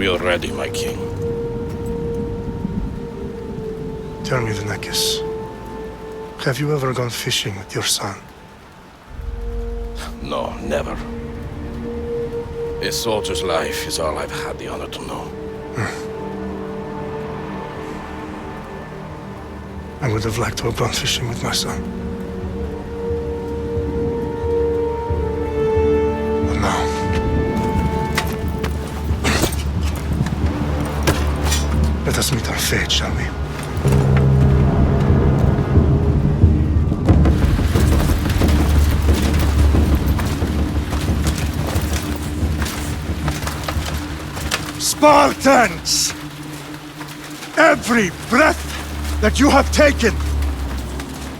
We are ready, my king. Tell me, Vinakis, have you ever gone fishing with your son? No, never. A soldier's life is all I've had the honor to know. I would have liked to have gone fishing with my son. But now... let us meet our fate, shall we? Spartans! Every breath that you have taken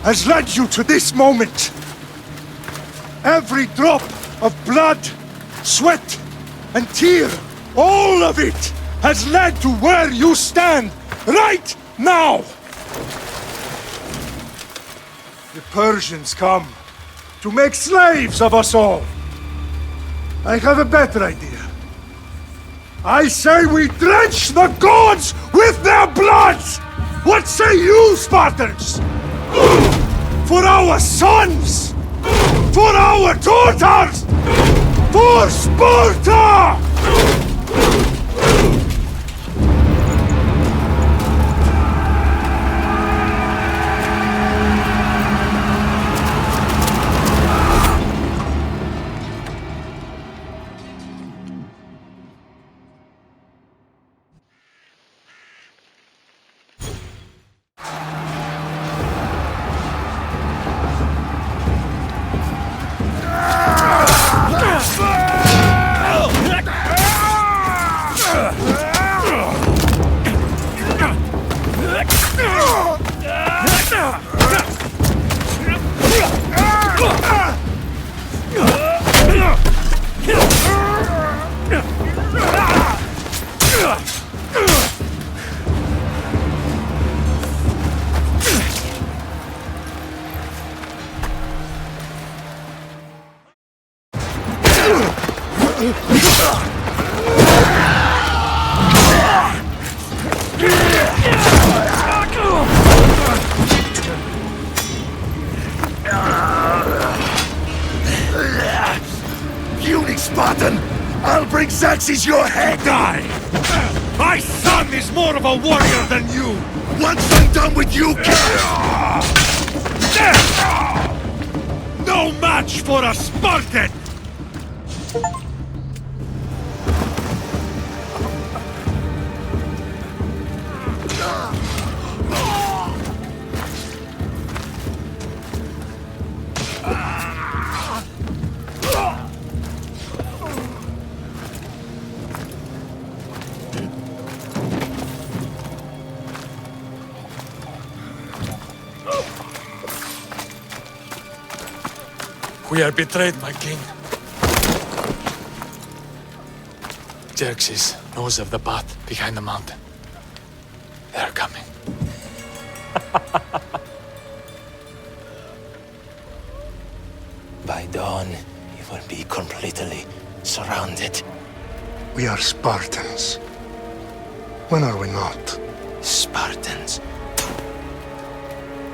has led you to this moment. Every drop of blood, sweat, and tear, all of it has led to where you stand right now. The Persians come to make slaves of us all. I have a better idea. I say we drench the gods with their blood! What say you, Spartans? For our sons! For our daughters! For Sparta! Puny Spartan! I'll bring Xerxes your head! Die! My son is more of a warrior than you! Once I'm done with you, No match for a Spartan! We are betrayed, my king. Xerxes knows of the path behind the mountain. They're coming. By dawn, you will be completely surrounded. We are Spartans. When are we not? Spartans.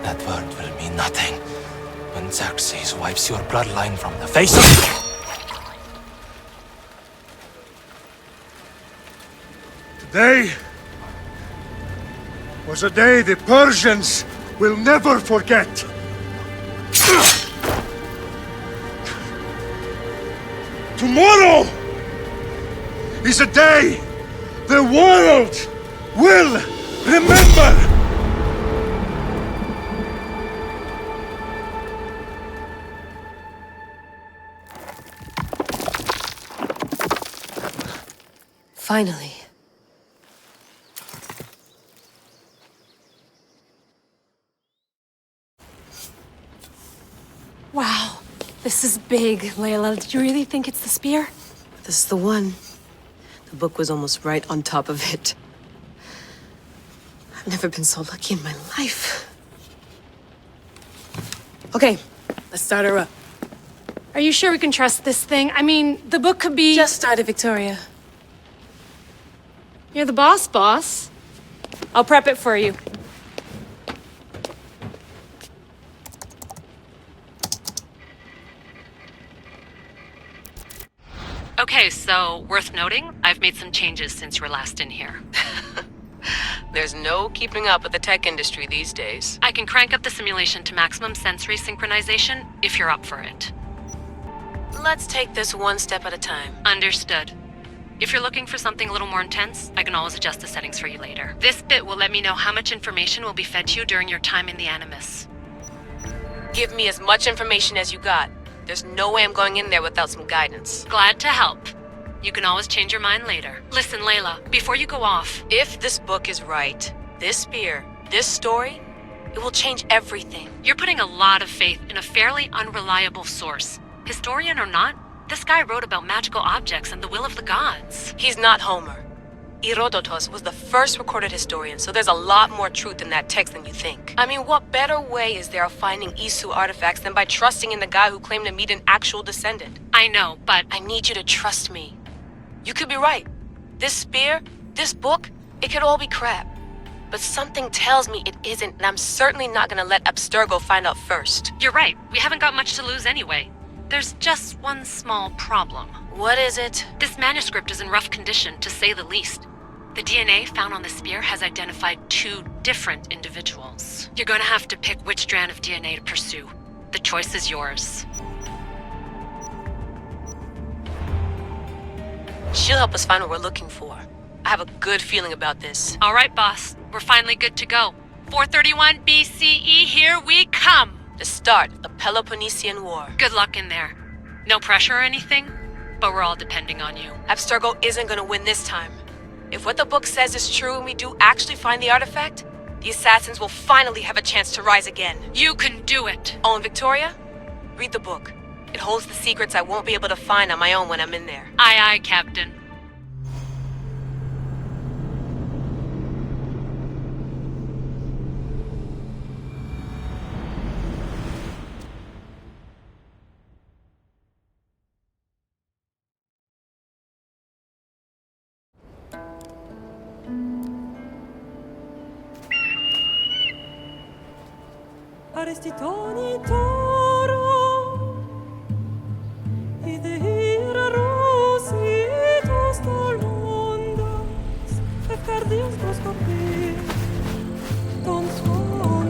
That word will mean nothing when Xerxes wipes your bloodline from the face of the earth. Today was a day the Persians will never forget. Tomorrow is a day the world will remember. Finally. Wow, this is big, Layla. Did you really think it's the spear? This is the one. The book was almost right on top of it. I've never been so lucky in my life. Okay, let's start her up. Are you sure we can trust this thing? I mean, the book could be... Just started, Victoria. You're the boss, boss. I'll prep it for you. Okay, so worth noting, I've made some changes since you were last in here. There's no keeping up with the tech industry these days. I can crank up the simulation to maximum sensory synchronization if you're up for it. Let's take this one step at a time. Understood. If you're looking for something a little more intense, I can always adjust the settings for you later. This bit will let me know how much information will be fed to you during your time in the Animus. Give me as much information as you got. There's no way I'm going in there without some guidance. Glad to help. You can always change your mind later. Listen, Layla, before you go off... If this book is right, this spear, this story, it will change everything. You're putting a lot of faith in a fairly unreliable source. Historian or not, this guy wrote about magical objects and the will of the gods. He's not Homer. Herodotus was the first recorded historian, so there's a lot more truth in that text than you think. I mean, what better way is there of finding Isu artifacts than by trusting in the guy who claimed to meet an actual descendant? I know, but... I need you to trust me. You could be right. This spear, this book, it could all be crap. But something tells me it isn't, and I'm certainly not gonna let Abstergo find out first. You're right. We haven't got much to lose anyway. There's just one small problem. What is it? This manuscript is in rough condition, to say the least. The DNA found on the spear has identified 2 different individuals. You're going to have to pick which strand of DNA to pursue. The choice is yours. She'll help us find what we're looking for. I have a good feeling about this. All right, boss. We're finally good to go. 431 BCE, here we come! The start of the Peloponnesian War. Good luck in there. No pressure or anything, but we're all depending on you. Abstergo isn't gonna win this time. If what the book says is true and we do actually find the artifact, the assassins will finally have a chance to rise again. You can do it! Oh, and Victoria? Read the book. It holds the secrets I won't be able to find on my own when I'm in there. Aye, aye, Captain. Arrestitoni toro Idehira rositos dolondas Efcardios proscopir Ton son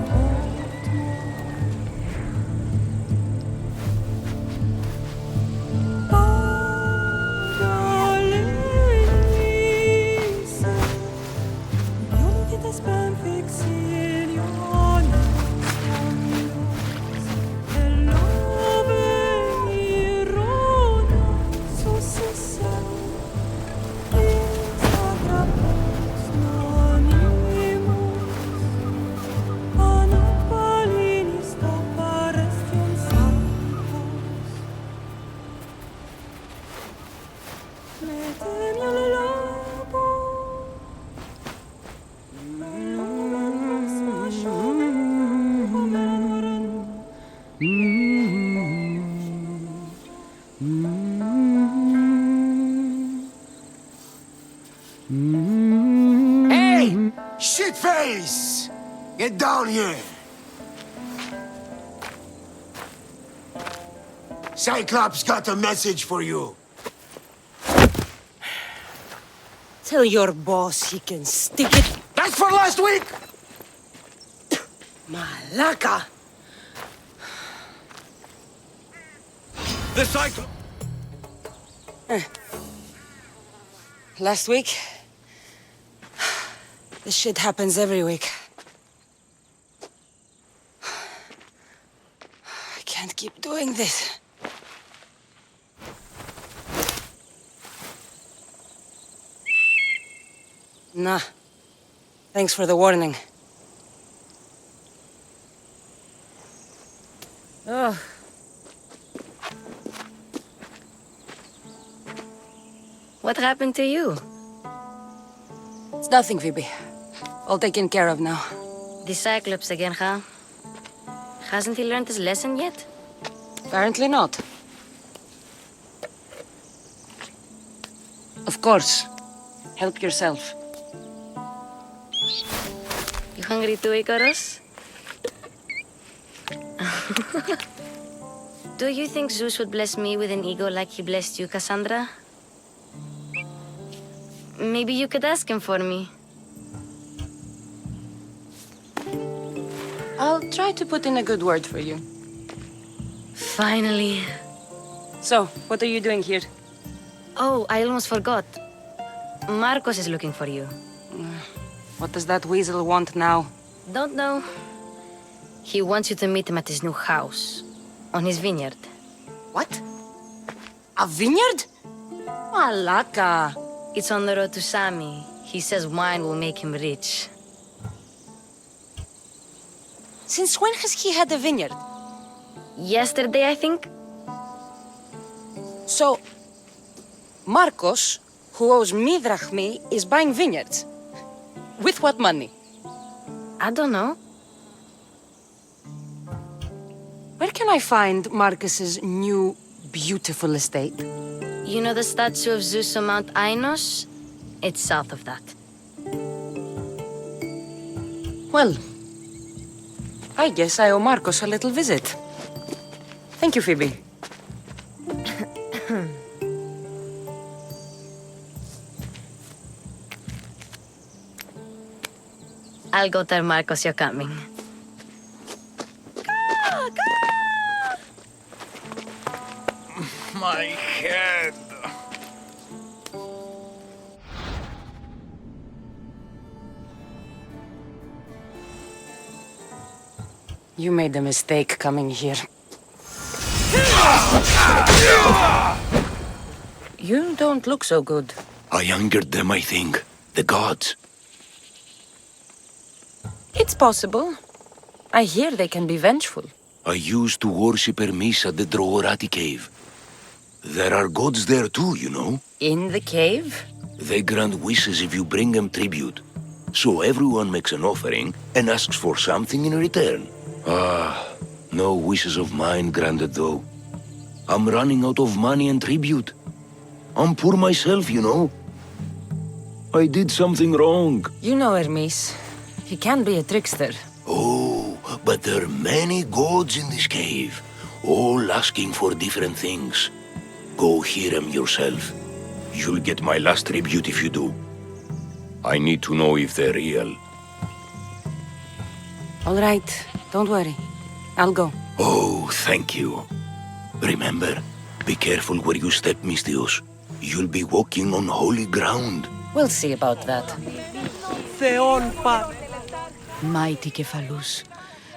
Pagalenise Unitas ben fixiliones Hey! Shitface! Get down here! Cyclops got a message for you. Tell your boss he can stick it. That's for last week! Malaka! The Cyclops... Last week? This shit happens every week. I can't keep doing this. Nah. Thanks for the warning. Oh. What happened to you? It's nothing, Phoebe. All taken care of now. The Cyclops again, huh? Hasn't he learned his lesson yet? Apparently not. Of course. Help yourself. You hungry too, Icarus? Do you think Zeus would bless me with an ego like he blessed you, Cassandra? Maybe you could ask him for me. I'll try to put in a good word for you. Finally. So, what are you doing here? Oh, I almost forgot. Marcos is looking for you. What does that weasel want now? Don't know. He wants you to meet him at his new house. On his vineyard. What? A vineyard? Malaka. It's on the road to Sami. He says wine will make him rich. Since when has he had a vineyard? Yesterday, I think? So, Marcos, who owes me drachmi, is buying vineyards. With what money? I don't know. Where can I find Marcus's new, beautiful estate? You know the statue of Zeus on Mount Ainos? It's south of that. Well, I guess I owe Marcos a little visit. Thank you, Phoebe. I'll go tell Marcos you're coming. My head. You made a mistake coming here. You don't look so good. I angered them, I think. The gods. It's possible. I hear they can be vengeful. I used to worship Hermes at the Droorati cave. There are gods there too, you know. In the cave? They grant wishes if you bring them tribute. So everyone makes an offering and asks for something in return. No wishes of mine granted though. I'm running out of money and tribute. I'm poor myself, you know. I did something wrong. You know Hermes. He can be a trickster. Oh, but there are many gods in this cave, all asking for different things. Go hear them yourself. You'll get my last tribute if you do. I need to know if they're real. All right, don't worry. I'll go. Oh, thank you. Remember, be careful where you step, Mystios. You'll be walking on holy ground. We'll see about that. Mighty Cephalus,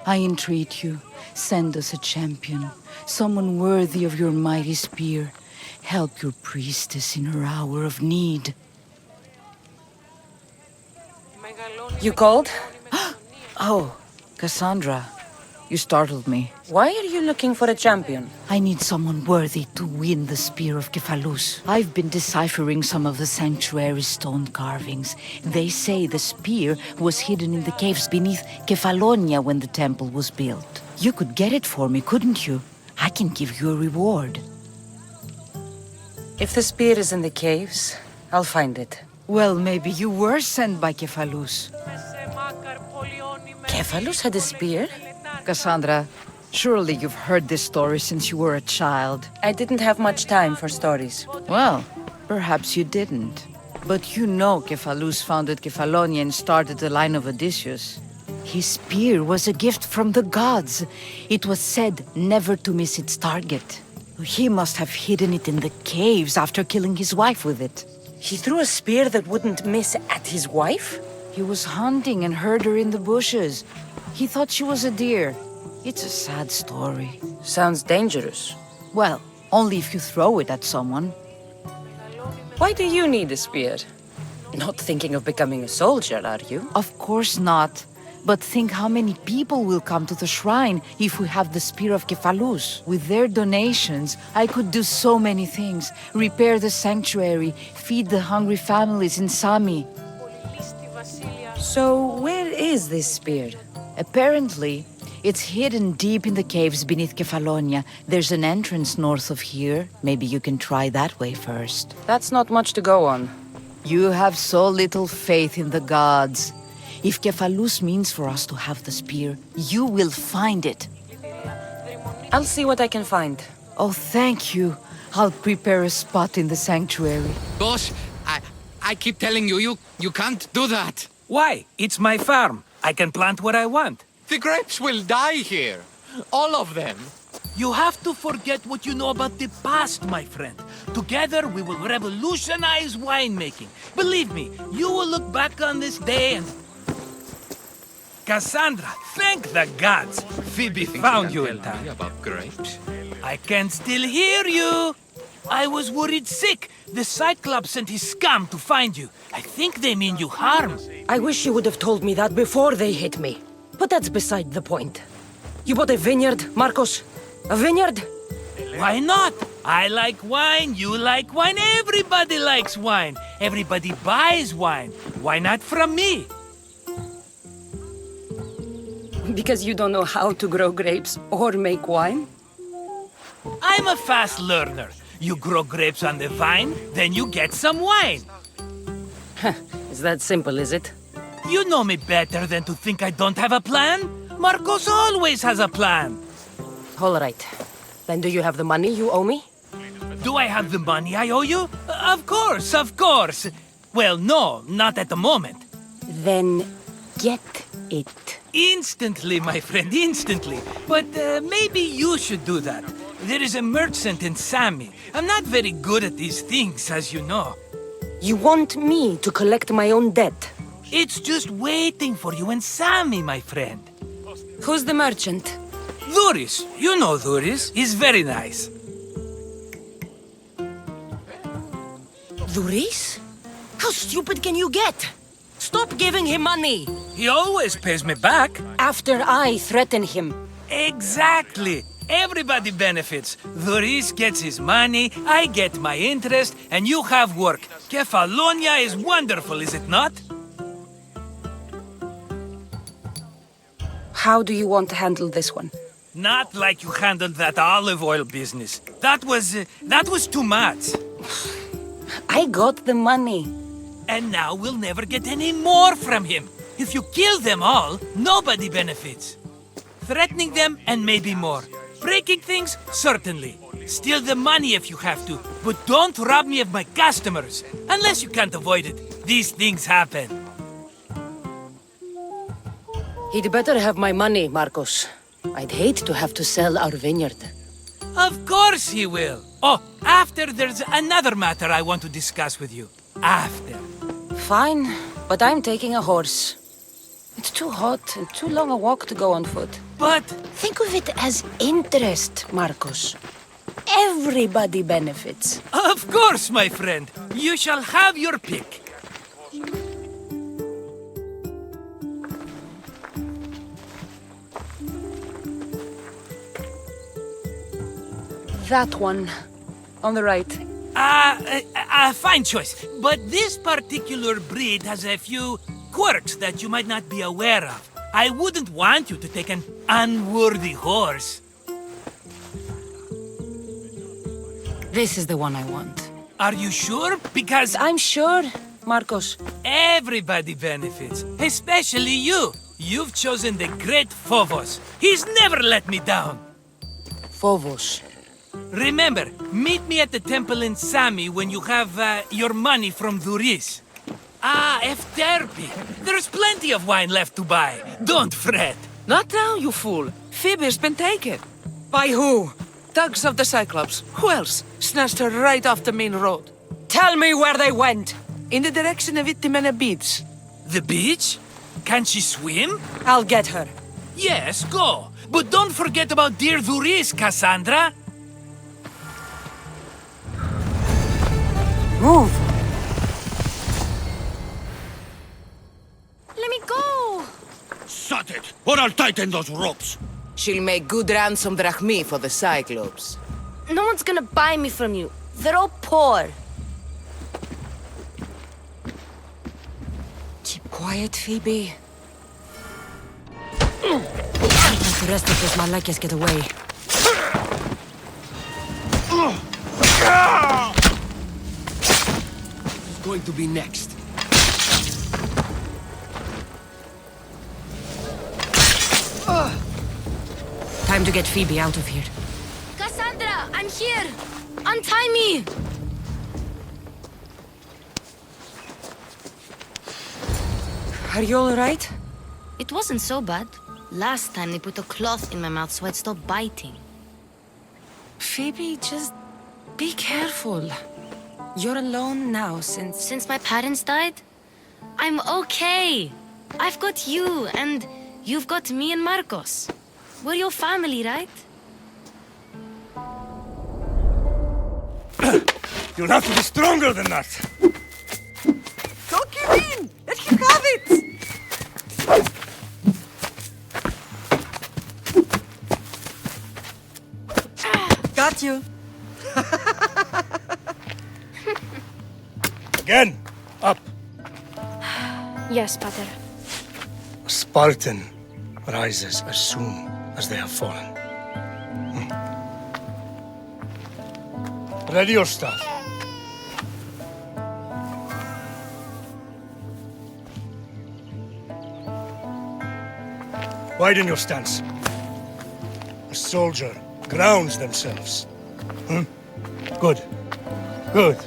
I entreat you, send us a champion, someone worthy of your mighty spear. Help your priestess in her hour of need. You called? Oh, Cassandra, you startled me. Why are you looking for a champion? I need someone worthy to win the spear of Cephalus. I've been deciphering some of the sanctuary's stone carvings. They say the spear was hidden in the caves beneath Kefalonia when the temple was built. You could get it for me, couldn't you? I can give you a reward. If the spear is in the caves, I'll find it. Well, maybe you were sent by Cephalus. Cephalus had a spear? Cassandra, surely you've heard this story since you were a child. I didn't have much time for stories. Well, perhaps you didn't. But you know Cephalus founded Kefalonia and started the line of Odysseus. His spear was a gift from the gods. It was said never to miss its target. He must have hidden it in the caves after killing his wife with it. He threw a spear that wouldn't miss at his wife? He was hunting and heard her in the bushes. He thought she was a deer. It's a sad story. Sounds dangerous. Well, only if you throw it at someone. Why do you need a spear? Not thinking of becoming a soldier, are you? Of course not. But think how many people will come to the shrine if we have the spear of Cephalus. With their donations, I could do so many things. Repair the sanctuary, feed the hungry families in Sami. So, where is this spear? Apparently, it's hidden deep in the caves beneath Kefalonia. There's an entrance north of here. Maybe you can try that way first. That's not much to go on. You have so little faith in the gods. If Kefalus means for us to have the spear, you will find it. I'll see what I can find. Oh, thank you. I'll prepare a spot in the sanctuary. Boss, I keep telling you, you can't do that. Why? It's my farm. I can plant what I want. The grapes will die here. All of them. You have to forget what you know about the past, my friend. Together, we will revolutionize winemaking. Believe me, you will look back on this day and... Cassandra, thank the gods! Phoebe found you in time. About grapes? I can still hear you! I was worried sick. The Cyclops sent his scum to find you. I think they mean you harm. I wish you would have told me that before they hit me. But that's beside the point. You bought a vineyard, Marcos? A vineyard? Why not? I like wine, you like wine, everybody likes wine. Everybody buys wine. Why not from me? Because you don't know how to grow grapes or make wine? I'm a fast learner. You grow grapes on the vine, then you get some wine. Is that simple, is it? You know me better than to think I don't have a plan. Marcos always has a plan. All right. Then do you have the money you owe me? Do I have the money I owe you? Of course, of course. Well, no, not at the moment. Then get it. Instantly, my friend, instantly. But maybe you should do that. There is a merchant in Sami. I'm not very good at these things, as you know. You want me to collect my own debt? It's just waiting for you in Sami, my friend. Who's the merchant? Duris. You know Duris. He's very nice. Duris? How stupid can you get? Stop giving him money! He always pays me back. After I threaten him. Exactly. Everybody benefits. Duris gets his money, I get my interest, and you have work. Kefalonia is wonderful, is it not? How do you want to handle this one? Not like you handled that olive oil business. That was too much. I got the money. And now we'll never get any more from him. If you kill them all, nobody benefits. Threatening them and maybe more. Breaking things, certainly. Steal the money if you have to, but don't rob me of my customers. Unless you can't avoid it. These things happen. He'd better have my money, Marcos. I'd hate to have to sell our vineyard. Of course he will. Oh, after there's another matter I want to discuss with you. After. Fine, but I'm taking a horse. It's too hot and too long a walk to go on foot. But... Think of it as interest, Marcos. Everybody benefits. Of course, my friend. You shall have your pick. That one. On the right. Fine choice. But this particular breed has a few quirks that you might not be aware of. I wouldn't want you to take an unworthy horse. This is the one I want. Are you sure? Because I'm sure, Marcos. Everybody benefits, especially you. You've chosen the great Phobos. He's never let me down. Phobos. Remember, meet me at the temple in Sami when you have your money from Duris. Ah, Efterpi. There's plenty of wine left to buy. Don't fret. Not now, you fool. Phoebe's been taken. By who? Thugs of the Cyclops. Who else? Snatched her right off the main road. Tell me where they went. In the direction of Itimena Beach. The beach? Can she swim? I'll get her. Yes, go. But don't forget about dear Duris, Cassandra. Move. Let me go! Shut it, or I'll tighten those ropes. She'll make good ransom drachmi for the Cyclops. No one's gonna buy me from you. They're all poor. Keep quiet, Phoebe. Let the rest of those malakas get away. Going to be next. Time to get Phoebe out of here. Cassandra, I'm here! Untie me! Are you alright? It wasn't so bad. Last time they put a cloth in my mouth so I'd stop biting. Phoebe, just be careful. You're alone now Since my parents died? I'm okay. I've got you, and you've got me and Marcos. We're your family, right? You'll have to be stronger than that. Don't give in! Let him have it! Got you. Again, up. Yes, Pater. A Spartan rises as soon as they have fallen. Ready your staff. Widen your stance. A soldier grounds themselves. Good. Good.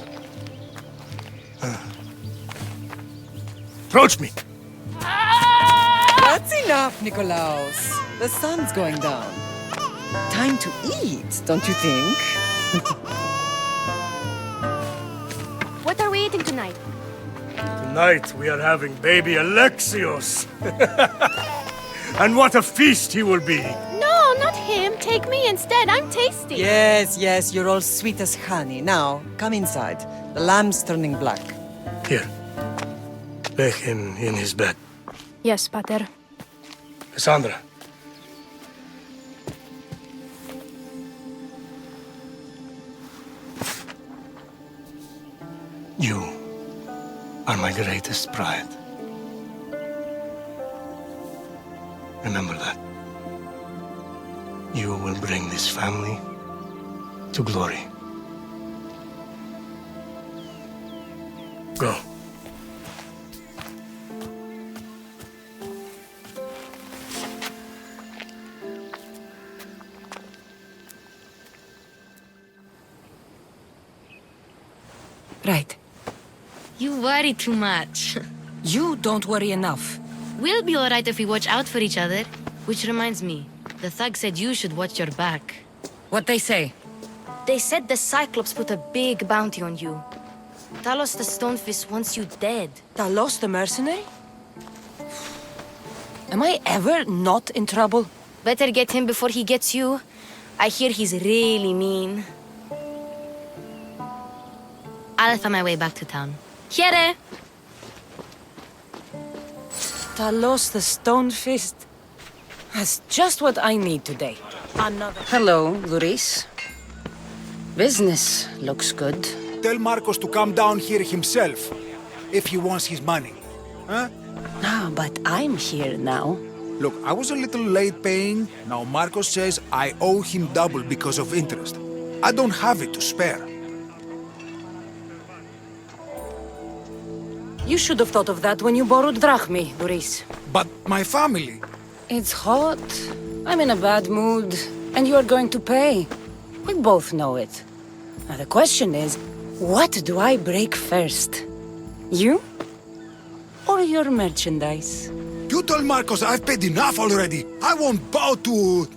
Approach me. That's enough, Nikolaos. The sun's going down. Time to eat, don't you think? What are we eating tonight? Tonight we are having baby Alexios. And what a feast he will be. No, not him. Take me instead. I'm tasty. Yes, you're all sweet as honey. Now, come inside. The lamb's turning black. Here. Lay him in his bed. Yes, Pater. Cassandra. You are my greatest pride. Remember that. You will bring this family to glory. Go. Right. You worry too much. You don't worry enough. We'll be alright if we watch out for each other. Which reminds me, the thug said you should watch your back. What they say? They said the Cyclops put a big bounty on you. Talos the Stonefist wants you dead. Talos the mercenary? Am I ever not in trouble? Better get him before he gets you. I hear he's really mean. I'll find my way back to town. Here! Talos the Stonefist. That's just what I need today. Another. Hello, Luis. Business looks good. Tell Marcos to come down here himself, if he wants his money. Huh? No, but I'm here now. Look, I was a little late paying. Now Marcos says I owe him double because of interest. I don't have it to spare. You should have thought of that when you borrowed drachmi, Luis. But my family... It's hot. I'm in a bad mood. And you are going to pay. We both know it. Now the question is, what do I break first? You? Or your merchandise? You told Marcos I've paid enough already. I won't bow to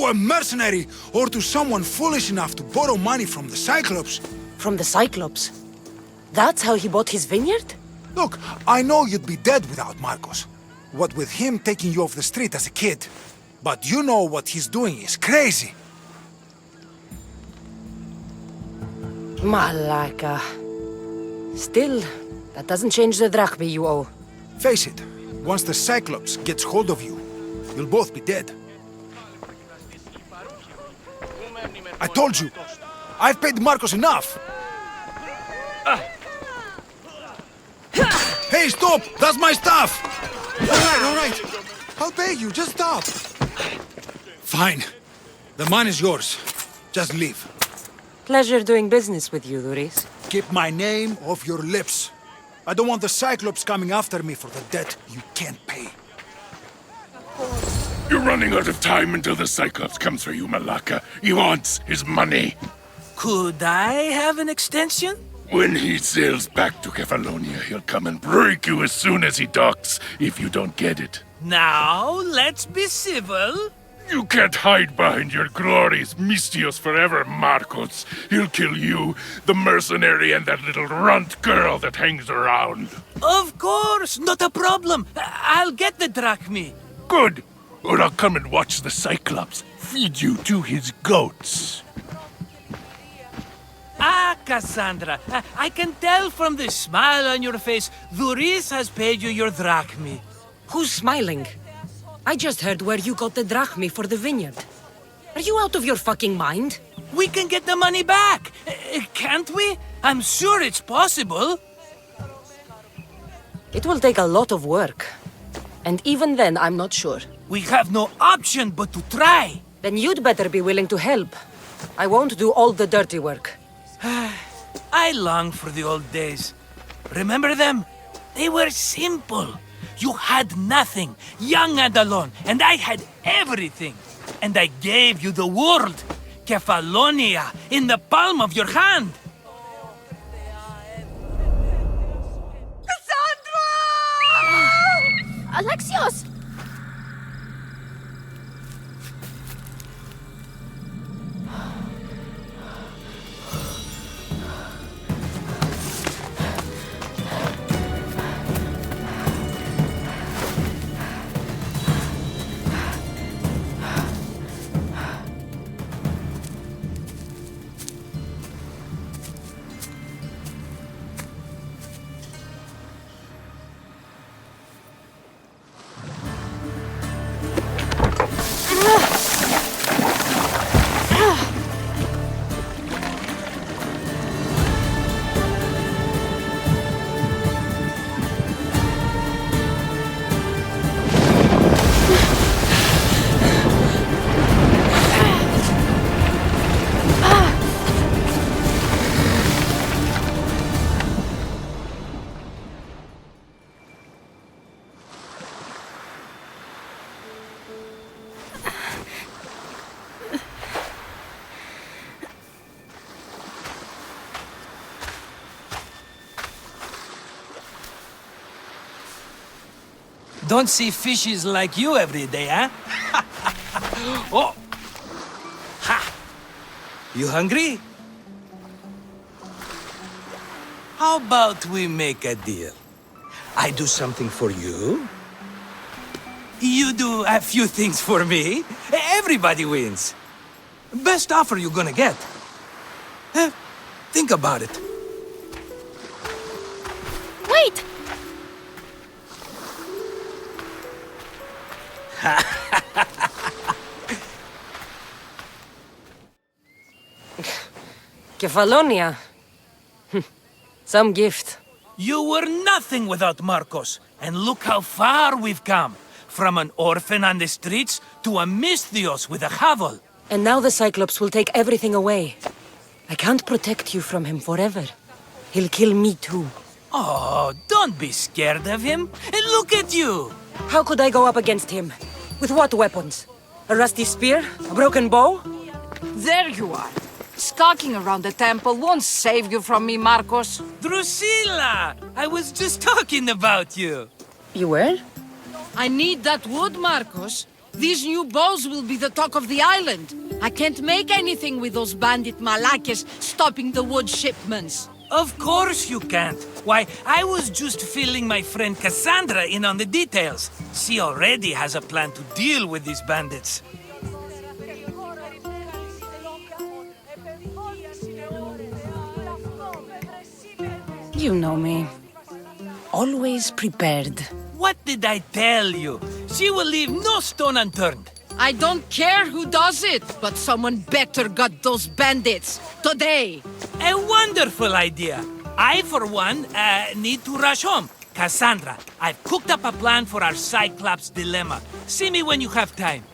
a mercenary or to someone foolish enough to borrow money from the Cyclops. From the Cyclops? That's how he bought his vineyard? Look, I know you'd be dead without Marcos. What with him taking you off the street as a kid. But you know what he's doing is crazy. Malaka. Still, that doesn't change the drachmi you owe. Face it, once the Cyclops gets hold of you, you'll both be dead. I told you, I've paid Marcos enough. Hey, stop! That's my stuff! All right. I'll pay you, just stop. Fine. The money's yours. Just leave. Pleasure doing business with you, Luis. Keep my name off your lips. I don't want the Cyclops coming after me for the debt you can't pay. You're running out of time until the Cyclops comes for you, Malaka. He wants his money. Could I have an extension? When he sails back to Kefalonia, he'll come and break you as soon as he docks, if you don't get it. Now, let's be civil. You can't hide behind your glories, Mistios forever, Marcos. He'll kill you, the mercenary, and that little runt girl that hangs around. Of course, not a problem. I'll get the drachmi. Good. Or I'll come and watch the Cyclops feed you to his goats. Ah, Cassandra, I can tell from the smile on your face, Duris has paid you your drachmi. Who's smiling? I just heard where you got the drachmi for the vineyard. Are you out of your fucking mind? We can get the money back, can't we? I'm sure it's possible. It will take a lot of work. And even then, I'm not sure. We have no option but to try. Then you'd better be willing to help. I won't do all the dirty work. I long for the old days. Remember them? They were simple. You had nothing, young and alone, and I had everything. And I gave you the world, Kefalonia, in the palm of your hand. Alexios! Don't see fishes like you every day, huh? Oh! Ha! You hungry? How about we make a deal? I do something for you. You do a few things for me. Everybody wins. Best offer you're gonna get. Think about it. Wait! Kefalonia. Some gift. You were nothing without Marcos, and look how far we've come. From an orphan on the streets to a Mistios with a hovel. And now the Cyclops will take everything away. I can't protect you from him forever. He'll kill me too. Oh, don't be scared of him. And look at you. How could I go up against him? With what weapons? A rusty spear? A broken bow? There you are. Skulking around the temple won't save you from me, Marcos. Drusilla! I was just talking about you. You were? I need that wood, Marcos. These new bows will be the talk of the island. I can't make anything with those bandit malakes stopping the wood shipments. Of course you can't. Why, I was just filling my friend Cassandra in on the details. She already has a plan to deal with these bandits. You know me. Always prepared. What did I tell you? She will leave no stone unturned. I don't care who does it, but someone better got those bandits. Today. A wonderful idea. I, for one, need to rush home. Cassandra, I've cooked up a plan for our Cyclops dilemma. See me when you have time.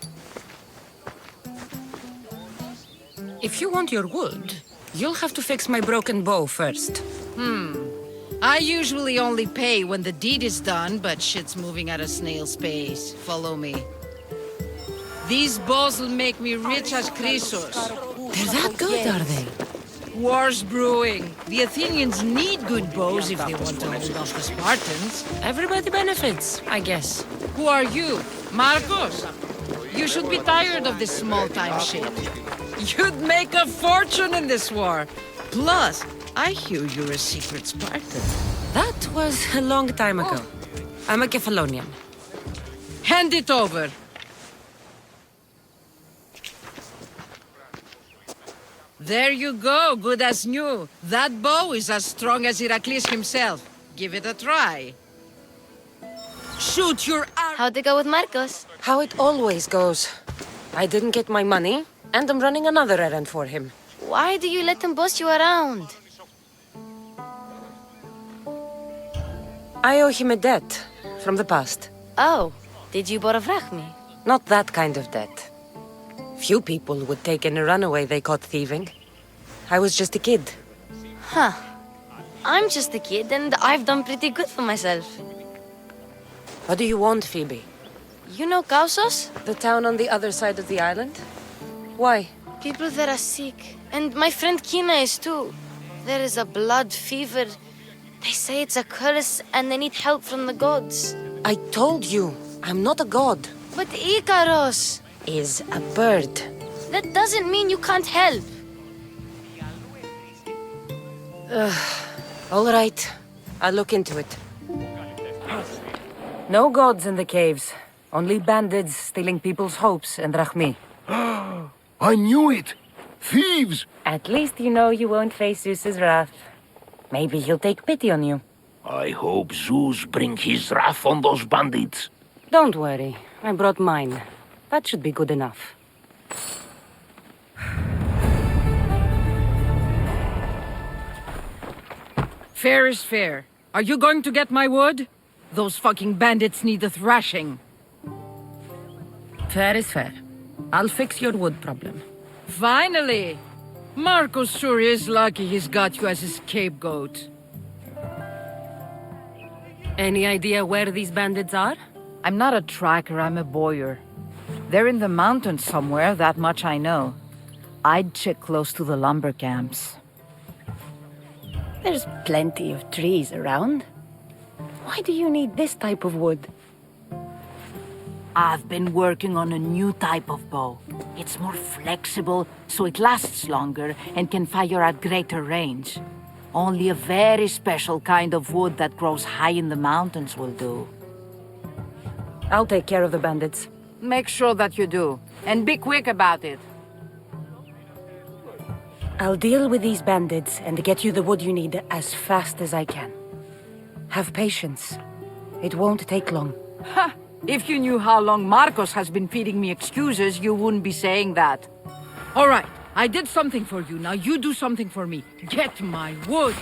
If you want your wood, you'll have to fix my broken bow first. I usually only pay when the deed is done, but shit's moving at a snail's pace. Follow me. These bows will make me rich as Chrysos. They're that good, are they? War's brewing. The Athenians need good bows if they want to hold off the Spartans. Everybody benefits, I guess. Who are you? Marcos? You should be tired of this small-time shit. You'd make a fortune in this war. Plus, I hear you're a secret Spartan. That was a long time ago. I'm a Kephalonian. Hand it over. There you go, good as new. That bow is as strong as Heracles himself. Give it a try. Shoot your arrow. How'd it go with Marcos? How it always goes. I didn't get my money, and I'm running another errand for him. Why do you let him boss you around? I owe him a debt from the past. Oh, did you borrow me? Not that kind of debt. Few people would take in a runaway they caught thieving. I was just a kid. Huh. I'm just a kid, and I've done pretty good for myself. What do you want, Phoebe? You know Kausos? The town on the other side of the island? Why? People there are sick, and my friend Kina is too. There is a blood fever. They say it's a curse, and they need help from the gods. I told you, I'm not a god. But Ikaros is a bird. That doesn't mean you can't help. All right, I'll look into it. No gods in the caves. Only bandits stealing people's hopes and drachmi. I knew it! Thieves! At least you know you won't face Zeus's wrath. Maybe he'll take pity on you. I hope Zeus bring his wrath on those bandits. Don't worry, I brought mine. That should be good enough. Fair is fair. Are you going to get my wood? Those fucking bandits need a thrashing. Fair is fair. I'll fix your wood problem. Finally! Marcos sure is lucky he's got you as his scapegoat. Any idea where these bandits are? I'm not a tracker, I'm a boyer. They're in the mountains somewhere, that much I know. I'd check close to the lumber camps. There's plenty of trees around. Why do you need this type of wood? I've been working on a new type of bow. It's more flexible, so it lasts longer and can fire at greater range. Only a very special kind of wood that grows high in the mountains will do. I'll take care of the bandits. Make sure that you do, and be quick about it. I'll deal with these bandits and get you the wood you need as fast as I can. Have patience. It won't take long. Ha! If you knew how long Marcos has been feeding me excuses, you wouldn't be saying that. All right, I did something for you. Now you do something for me. Get my wood.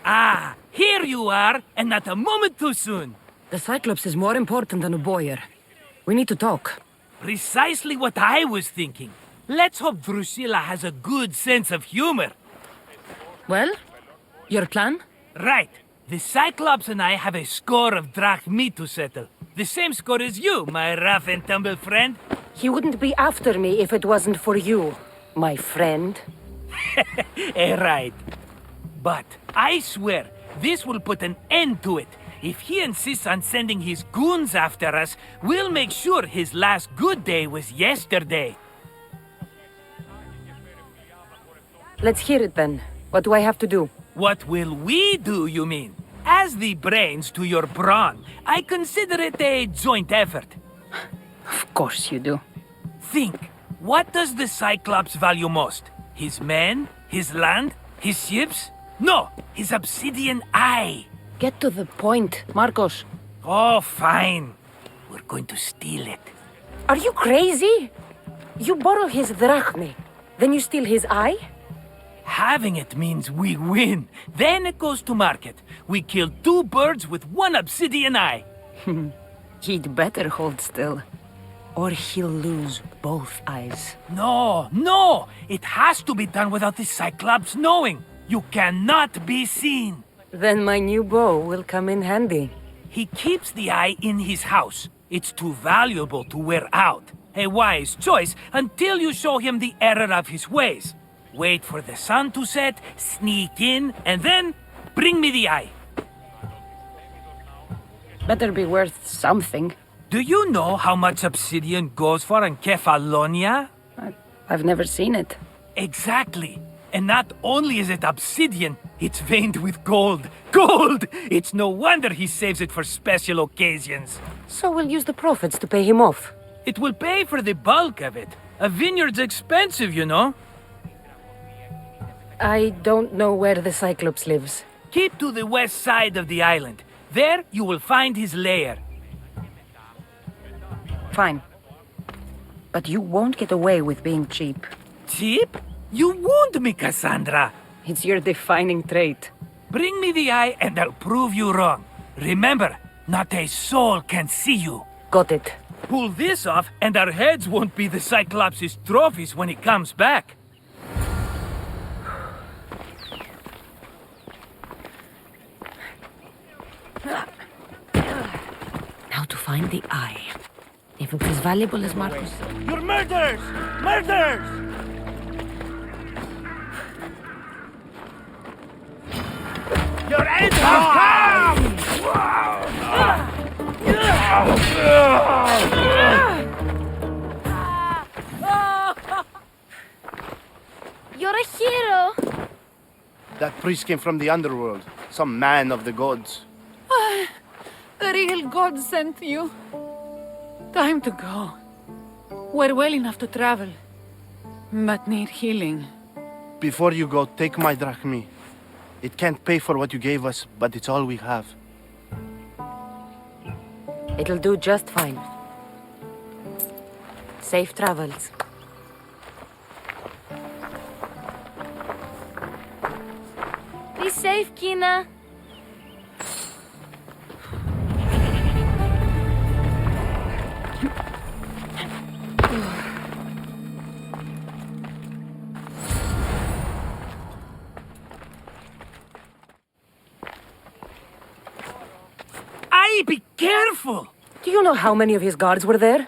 Ah, here you are, and not a moment too soon. The Cyclops is more important than a boyer. We need to talk. Precisely what I was thinking. Let's hope Drusilla has a good sense of humor. Well, your plan? Right. The Cyclops and I have a score of drachmi to settle. The same score as you, my rough and tumble friend. He wouldn't be after me if it wasn't for you, my friend. Right. But I swear, this will put an end to it. If he insists on sending his goons after us, we'll make sure his last good day was yesterday. Let's hear it then. What do I have to do? What will we do, you mean? As the brains to your brawn, I consider it a joint effort. Of course you do. Think, what does the Cyclops value most? His men? His land? His ships? No, his obsidian eye. Get to the point, Marcos. Oh, fine. We're going to steal it. Are you crazy? You borrow his drachmi, then you steal his eye? Having it means we win. Then it goes to market. We kill 2 birds with 1 obsidian eye. He'd better hold still, or he'll lose both eyes. No! It has to be done without the Cyclops knowing. You cannot be seen. Then my new bow will come in handy. He keeps the eye in his house. It's too valuable to wear out. A wise choice until you show him the error of his ways. Wait for the sun to set, sneak in, and then bring me the eye. Better be worth something. Do you know how much obsidian goes for in Kefalonia? I've never seen it. Exactly. And not only is it obsidian, it's veined with gold. Gold! It's no wonder he saves it for special occasions. So we'll use the profits to pay him off. It will pay for the bulk of it. A vineyard's expensive, you know. I don't know where the Cyclops lives. Keep to the west side of the island. There you will find his lair. Fine. But you won't get away with being cheap. Cheap? You wound me, Cassandra. It's your defining trait. Bring me the eye and I'll prove you wrong. Remember, not a soul can see you. Got it. Pull this off and our heads won't be the Cyclops' trophies when he comes back. Now to find the eye. If it's as valuable as Marcos. You're murderers! Murderers! Your end has come! You're a hero! That priest came from the underworld. Some man of the gods. The real God sent you. Time to go. We're well enough to travel, but need healing. Before you go, take my drachmi. It can't pay for what you gave us, but it's all we have. It'll do just fine. Safe travels. Be safe, Kina. Be careful! Do you know how many of his guards were there?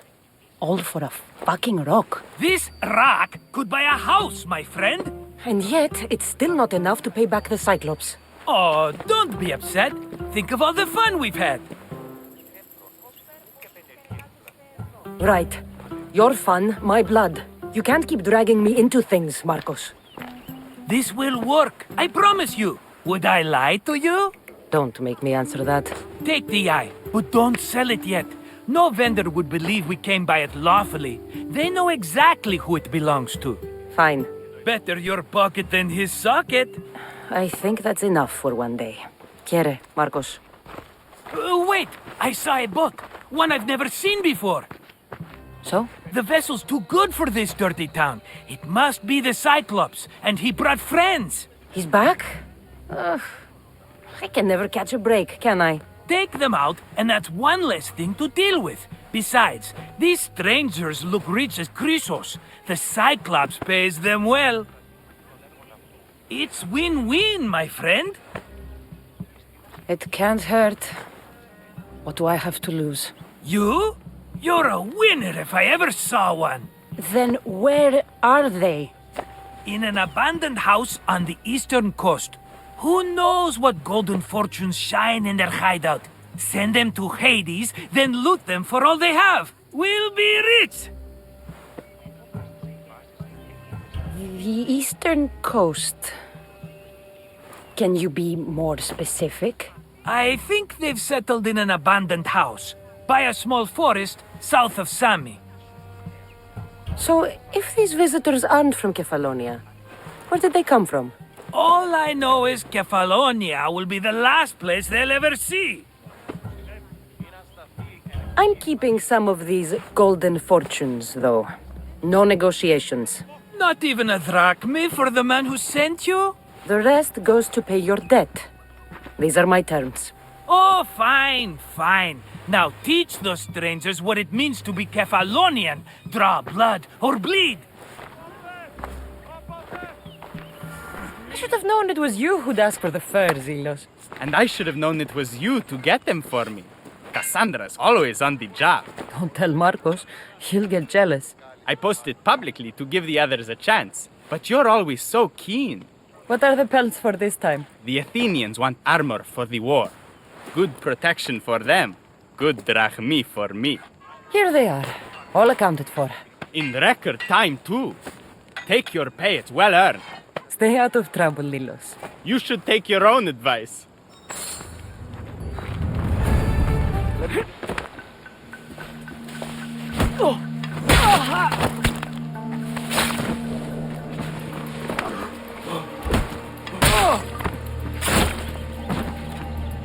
All for a fucking rock. This rock could buy a house, my friend. And yet, it's still not enough to pay back the Cyclops. Oh, don't be upset. Think of all the fun we've had. Right. Your fun, my blood. You can't keep dragging me into things, Marcos. This will work, I promise you. Would I lie to you? Don't make me answer that. Take the eye, but don't sell it yet. No vendor would believe we came by it lawfully. They know exactly who it belongs to. Fine. Better your pocket than his socket. I think that's enough for one day. Quiere, Marcos. Wait! I saw a boat. One I've never seen before. So? The vessel's too good for this dirty town. It must be the Cyclops, and he brought friends. He's back? Ugh. I can never catch a break, can I? Take them out, and that's one less thing to deal with. Besides, these strangers look rich as Chrysos. The Cyclops pays them well. It's win-win, my friend. It can't hurt. What do I have to lose? You? You're a winner if I ever saw one. Then where are they? In an abandoned house on the eastern coast. Who knows what golden fortunes shine in their hideout? Send them to Hades, then loot them for all they have. We'll be rich! The eastern coast. Can you be more specific? I think they've settled in an abandoned house, by a small forest south of Sami. So, if these visitors aren't from Kefalonia, where did they come from? All I know is Kefalonia will be the last place they'll ever see. I'm keeping some of these golden fortunes, though. No negotiations. Not even a drachme for the man who sent you? The rest goes to pay your debt. These are my terms. Oh, fine, fine. Now teach those strangers what it means to be Kefalonian. Draw blood or bleed. I should have known it was you who'd ask for the fur, Zelos. And I should have known it was you to get them for me. Cassandra's always on the job. Don't tell Marcos. He'll get jealous. I posted publicly to give the others a chance, but you're always so keen. What are the pelts for this time? The Athenians want armor for the war. Good protection for them. Good drachmi for me. Here they are. All accounted for. In record time, too. Take your pay, it's well earned. Stay out of trouble, Lilos. You should take your own advice.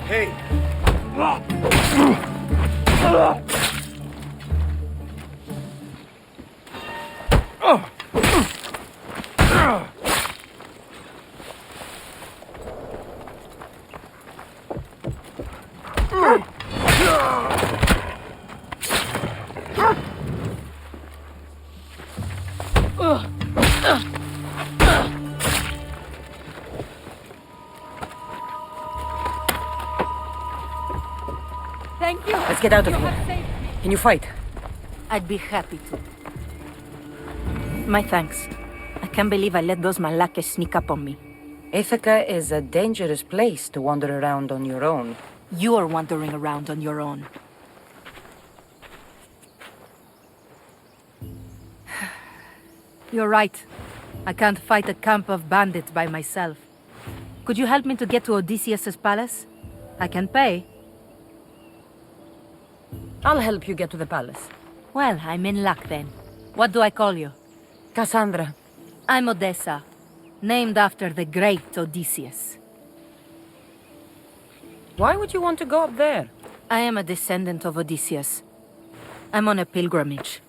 Hey! Thank you. Let's get out of here. Can you fight? I'd be happy to. My thanks. I can't believe I let those Malakes sneak up on me. Ithaca is a dangerous place to wander around on your own. You're wandering around on your own. You're right. I can't fight a camp of bandits by myself. Could you help me to get to Odysseus' palace? I can pay. I'll help you get to the palace. Well, I'm in luck then. What do I call you? Cassandra. I'm Odessa, named after the great Odysseus. Why would you want to go up there? I am a descendant of Odysseus. I'm on a pilgrimage.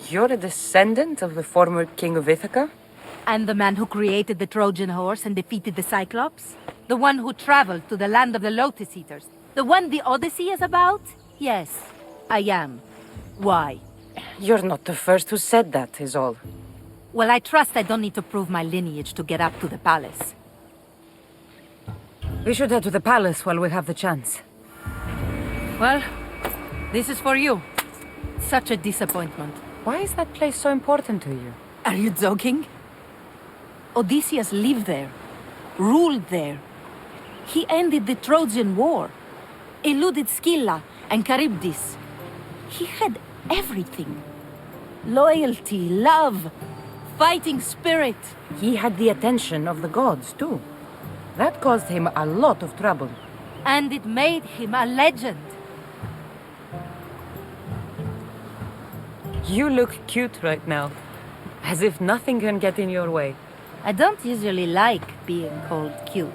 You're a descendant of the former king of Ithaca? And the man who created the Trojan horse and defeated the Cyclops? The one who traveled to the land of the Lotus Eaters? The one the Odyssey is about? Yes, I am. Why? You're not the first who said that, is all. Well, I trust I don't need to prove my lineage to get up to the palace. We should head to the palace while we have the chance. Well, this is for you. Such a disappointment. Why is that place so important to you? Are you joking? Odysseus lived there, ruled there. He ended the Trojan War, eluded Scylla and Charybdis. He had everything. Loyalty, love, fighting spirit. He had the attention of the gods, too. That caused him a lot of trouble. And it made him a legend. You look cute right now. As if nothing can get in your way. I don't usually like being called cute.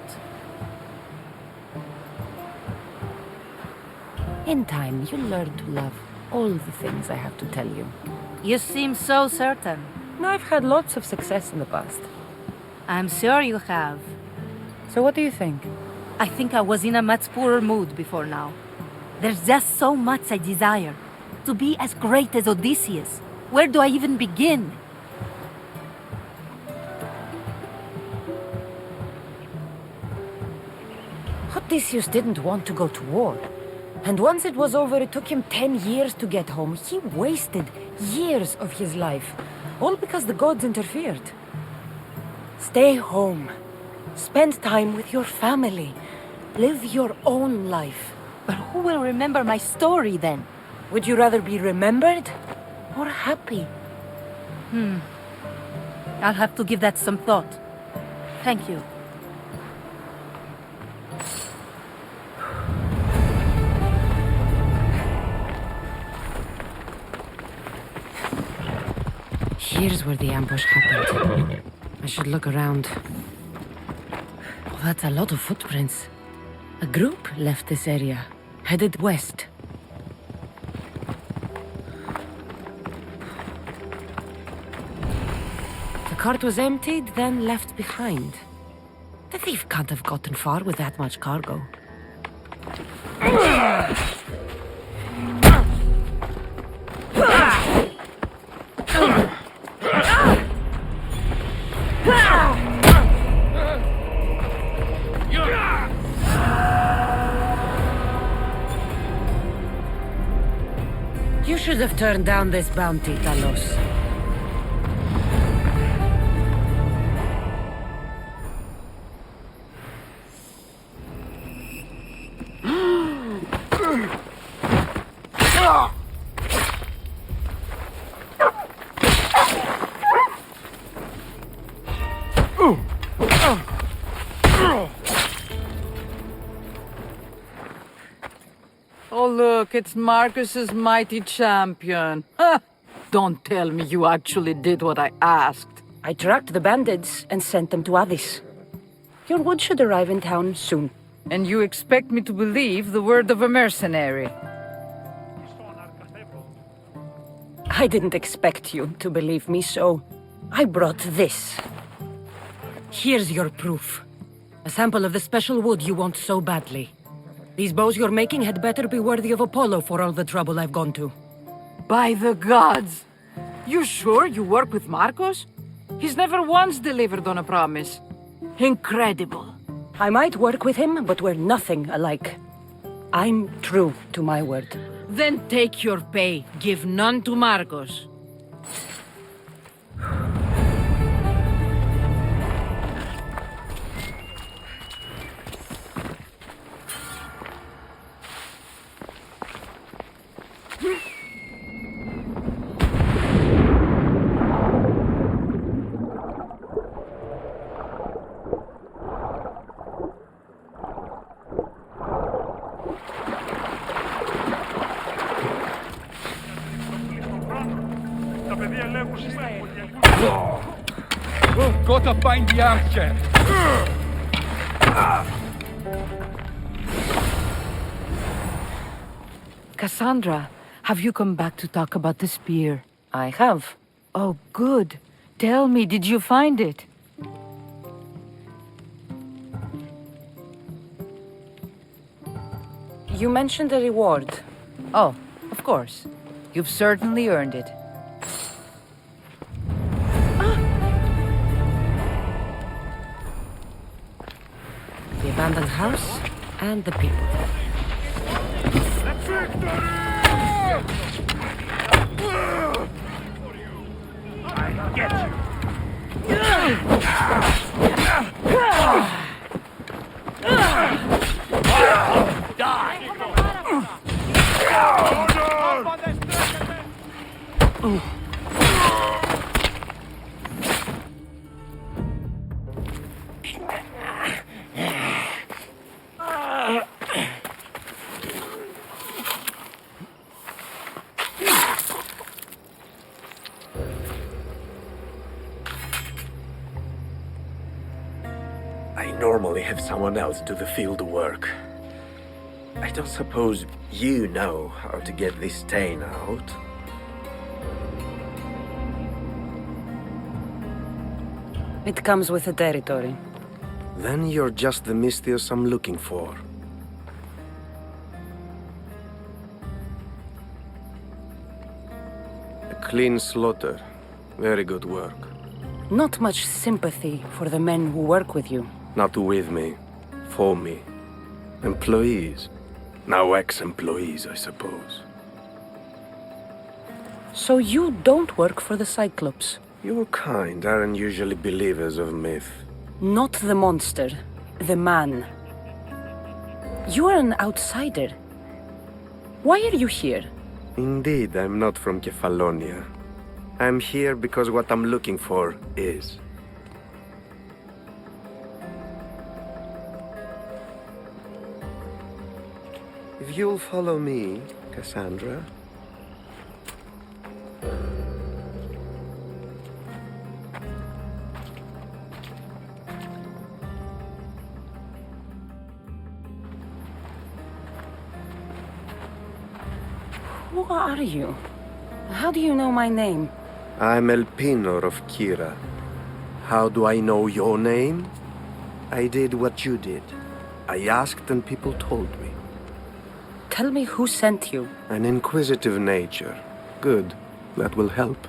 In time, you'll learn to love all the things I have to tell you. You seem so certain. I've had lots of success in the past. I'm sure you have. So what do you think? I think I was in a much poorer mood before now. There's just so much I desire. To be as great as Odysseus? Where do I even begin? Odysseus didn't want to go to war. And once it was over, it took him 10 years to get home. He wasted years of his life, all because the gods interfered. Stay home. Spend time with your family. Live your own life. But who will remember my story then? Would you rather be remembered or happy? I'll have to give that some thought. Thank you. Here's where the ambush happened. I should look around. Oh, that's a lot of footprints. A group left this area, headed west. The cart was emptied, then left behind. The thief can't have gotten far with that much cargo. You should have turned down this bounty, Talos. Oh, look, it's Marcus's mighty champion. Ha! Don't tell me you actually did what I asked. I tracked the bandits and sent them to Addis. Your wood should arrive in town soon. And you expect me to believe the word of a mercenary? I didn't expect you to believe me, so I brought this. Here's your proof. A sample of the special wood you want so badly. These bows you're making had better be worthy of Apollo for all the trouble I've gone to. By the gods! You sure you work with Marcos? He's never once delivered on a promise. Incredible. I might work with him, but we're nothing alike. I'm true to my word. Then take your pay. Give none to Marcos. Go to find the archer. Cassandra, have you come back to talk about the spear? I have. Oh, good. Tell me, did you find it? You mentioned a reward. Oh, of course. You've certainly earned it. The abandoned house and the people. I'll get you. I normally have someone else do the field work. I don't suppose you know how to get this stain out? It comes with the territory. Then you're just the Misthios I'm looking for. Clean slaughter. Very good work. Not much sympathy for the men who work with you. Not with me. For me. Employees. Now ex-employees, I suppose. So you don't work for the Cyclops? Your kind aren't usually believers of myth. Not the monster. The man. You are an outsider. Why are you here? Indeed, I'm not from Kefalonia. I'm here because what I'm looking for is. If you'll follow me, Cassandra. Who are you? How do you know my name? I'm El Pinor of Kira. How do I know your name? I did what you did. I asked and people told me. Tell me who sent you. An inquisitive nature. Good. That will help.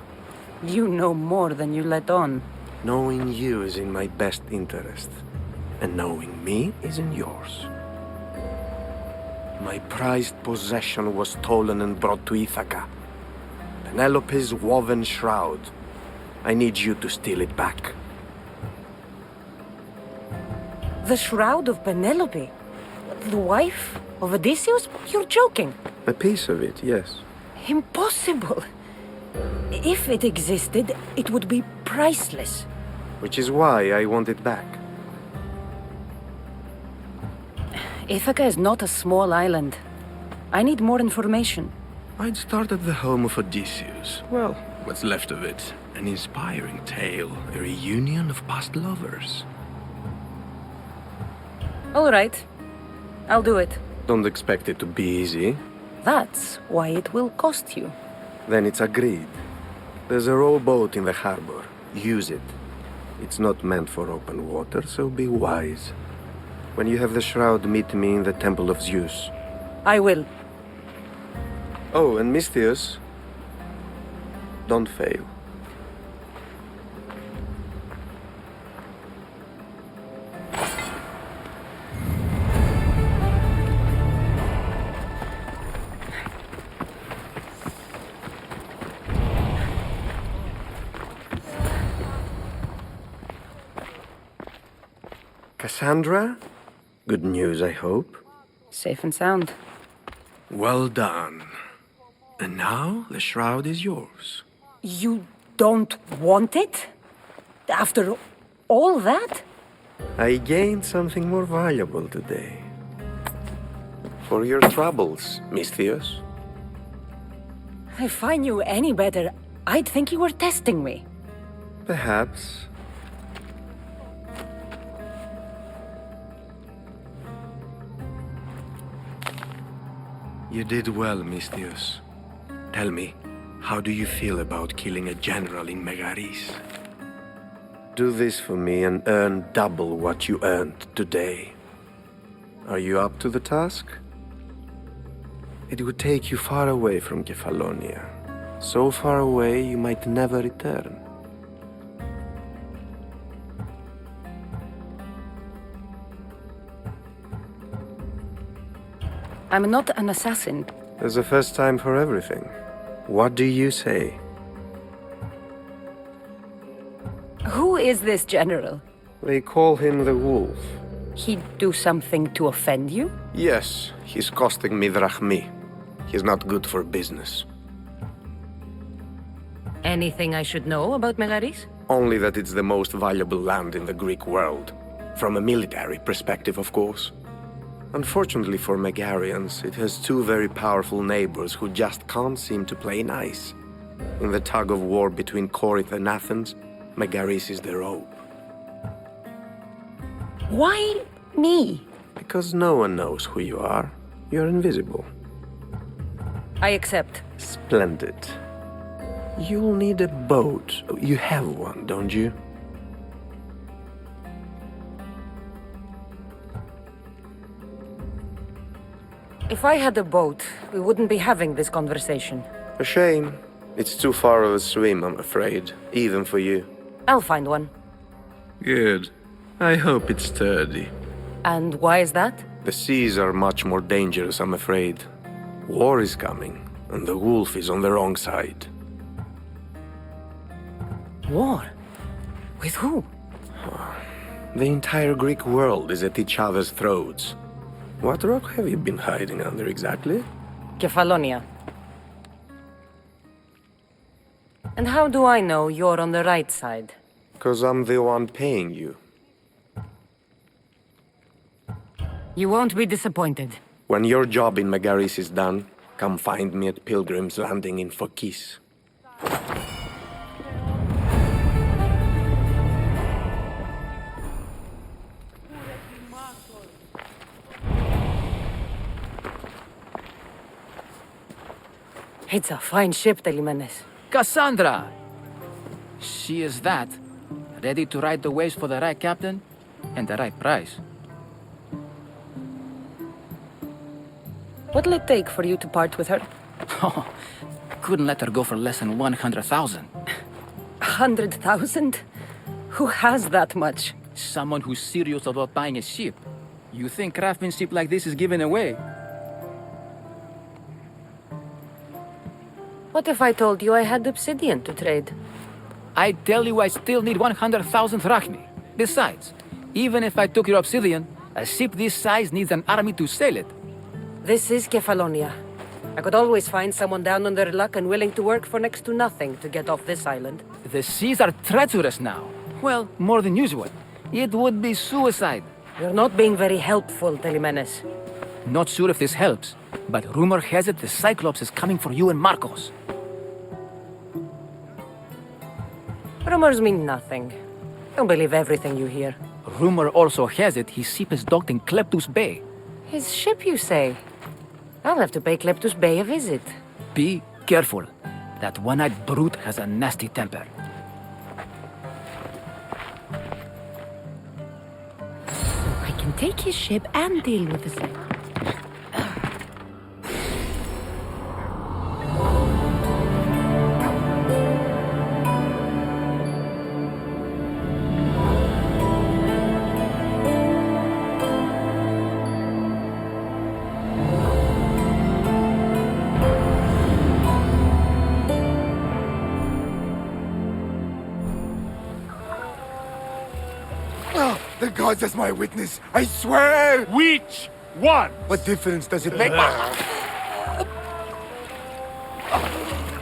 You know more than you let on. Knowing you is in my best interest. And knowing me is in yours. My prized possession was stolen and brought to Ithaca. Penelope's woven shroud. I need you to steal it back. The shroud of Penelope? The wife of Odysseus? You're joking. A piece of it, yes. Impossible. If it existed, it would be priceless. Which is why I want it back. Ithaca is not a small island. I need more information. I'd start at the home of Odysseus. Well, what's left of it. An inspiring tale, a reunion of past lovers. All right. I'll do it. Don't expect it to be easy. That's why it will cost you. Then it's agreed. There's a rowboat in the harbor. Use it. It's not meant for open water, so be wise. When you have the shroud, meet me in the Temple of Zeus. I will. Oh, and Misthios, don't fail. Cassandra? Good news, I hope. Safe and sound. Well done. And now the shroud is yours. You don't want it? After all that? I gained something more valuable today. For your troubles, Misthios. If I knew any better, I'd think you were testing me. Perhaps. You did well, Misthios. Tell me, how do you feel about killing a general in Megaris? Do this for me and earn double what you earned today. Are you up to the task? It would take you far away from Kefalonia. So far away you might never return. I'm not an assassin. There's a first time for everything. What do you say? Who is this general? They call him the Wolf. He'd do something to offend you? Yes, he's costing me drachmi. He's not good for business. Anything I should know about Megaris? Only that it's the most valuable land in the Greek world. From a military perspective, of course. Unfortunately for Megarians, it has two very powerful neighbors who just can't seem to play nice. In the tug of war between Corinth and Athens, Megaris is their hope. Why me? Because no one knows who you are. You're invisible. I accept. Splendid. You'll need a boat. You have one, don't you? If I had a boat, we wouldn't be having this conversation. A shame. It's too far of a swim, I'm afraid, even for you. I'll find one. Good. I hope it's sturdy. And why is that? The seas are much more dangerous, I'm afraid. War is coming, and the wolf is on the wrong side. War? With who? The entire Greek world is at each other's throats. What rock have you been hiding under exactly? Kefalonia. And how do I know you're on the right side? 'Cause I'm the one paying you. You won't be disappointed. When your job in Megaris is done, come find me at Pilgrim's Landing in Phokis. It's a fine ship, Telimenes. Cassandra! She is that. Ready to ride the waves for the right captain and the right price. What'll it take for you to part with her? Oh, couldn't let her go for less than 100,000. 100,000? Who has that much? Someone who's serious about buying a ship. You think craftsmanship like this is given away? What if I told you I had obsidian to trade? I tell you I still need 100,000 drachmi. Besides, even if I took your obsidian, a ship this size needs an army to sail it. This is Kefalonia. I could always find someone down on their luck and willing to work for next to nothing to get off this island. The seas are treacherous now. Well, more than usual. It would be suicide. You're not being very helpful, Telimenes. Not sure if this helps, but rumor has it the Cyclops is coming for you and Marcos. Rumors mean nothing. Don't believe everything you hear. Rumor also has it his ship is docked in Kleptus Bay. His ship, you say? I'll have to pay Kleptus Bay a visit. Be careful. That one-eyed brute has a nasty temper. I can take his ship and deal with the Cyclops. The gods as my witness, I swear! Which one? What difference does it make?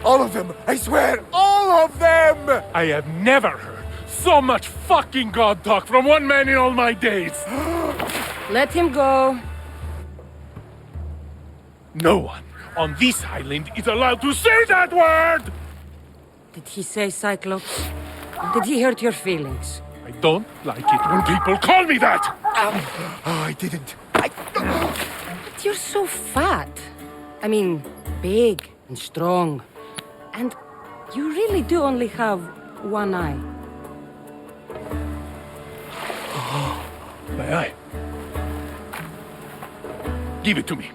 All of them! I swear, all of them! I have never heard so much fucking god talk from one man in all my days. Let him go. No one on this island is allowed to say that word! Did he say Cyclops? Did he hurt your feelings? I don't like it when people call me that! Oh, I didn't. But you're so fat. I mean, big and strong. And you really do only have one eye. My eye. Give it to me.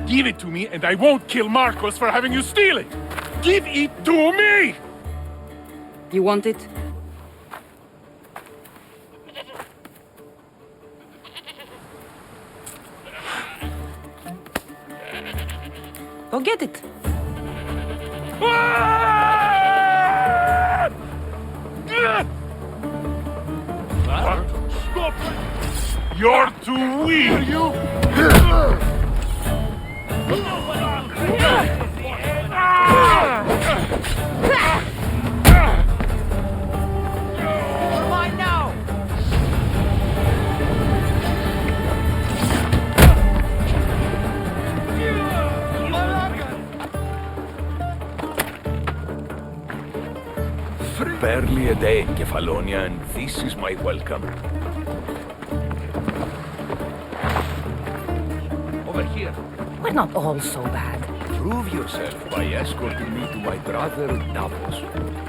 Give it to me and I won't kill Marcos for having you steal it! Give it to me! You want it? Go get it. Stop! You're too weak! You! Mine now! Barely a day in Kefalonia, and this is my welcome. Over here. We're not all so bad. Prove yourself by escorting me to my brother Davos.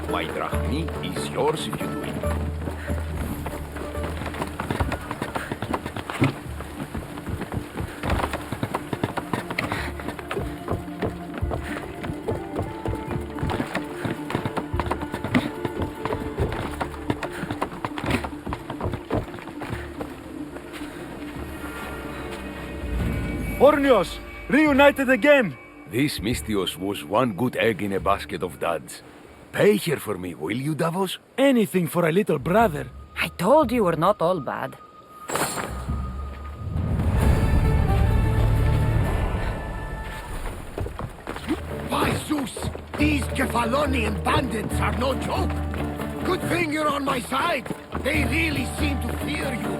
My drachmi is yours if you do it. Ornios, reunited again! This Mystios was one good egg in a basket of duds. Pay here for me, will you, Davos? Anything for a little brother. I told you we're not all bad. By Zeus, these Kefalonian bandits are no joke. Good thing you're on my side. They really seem to fear you.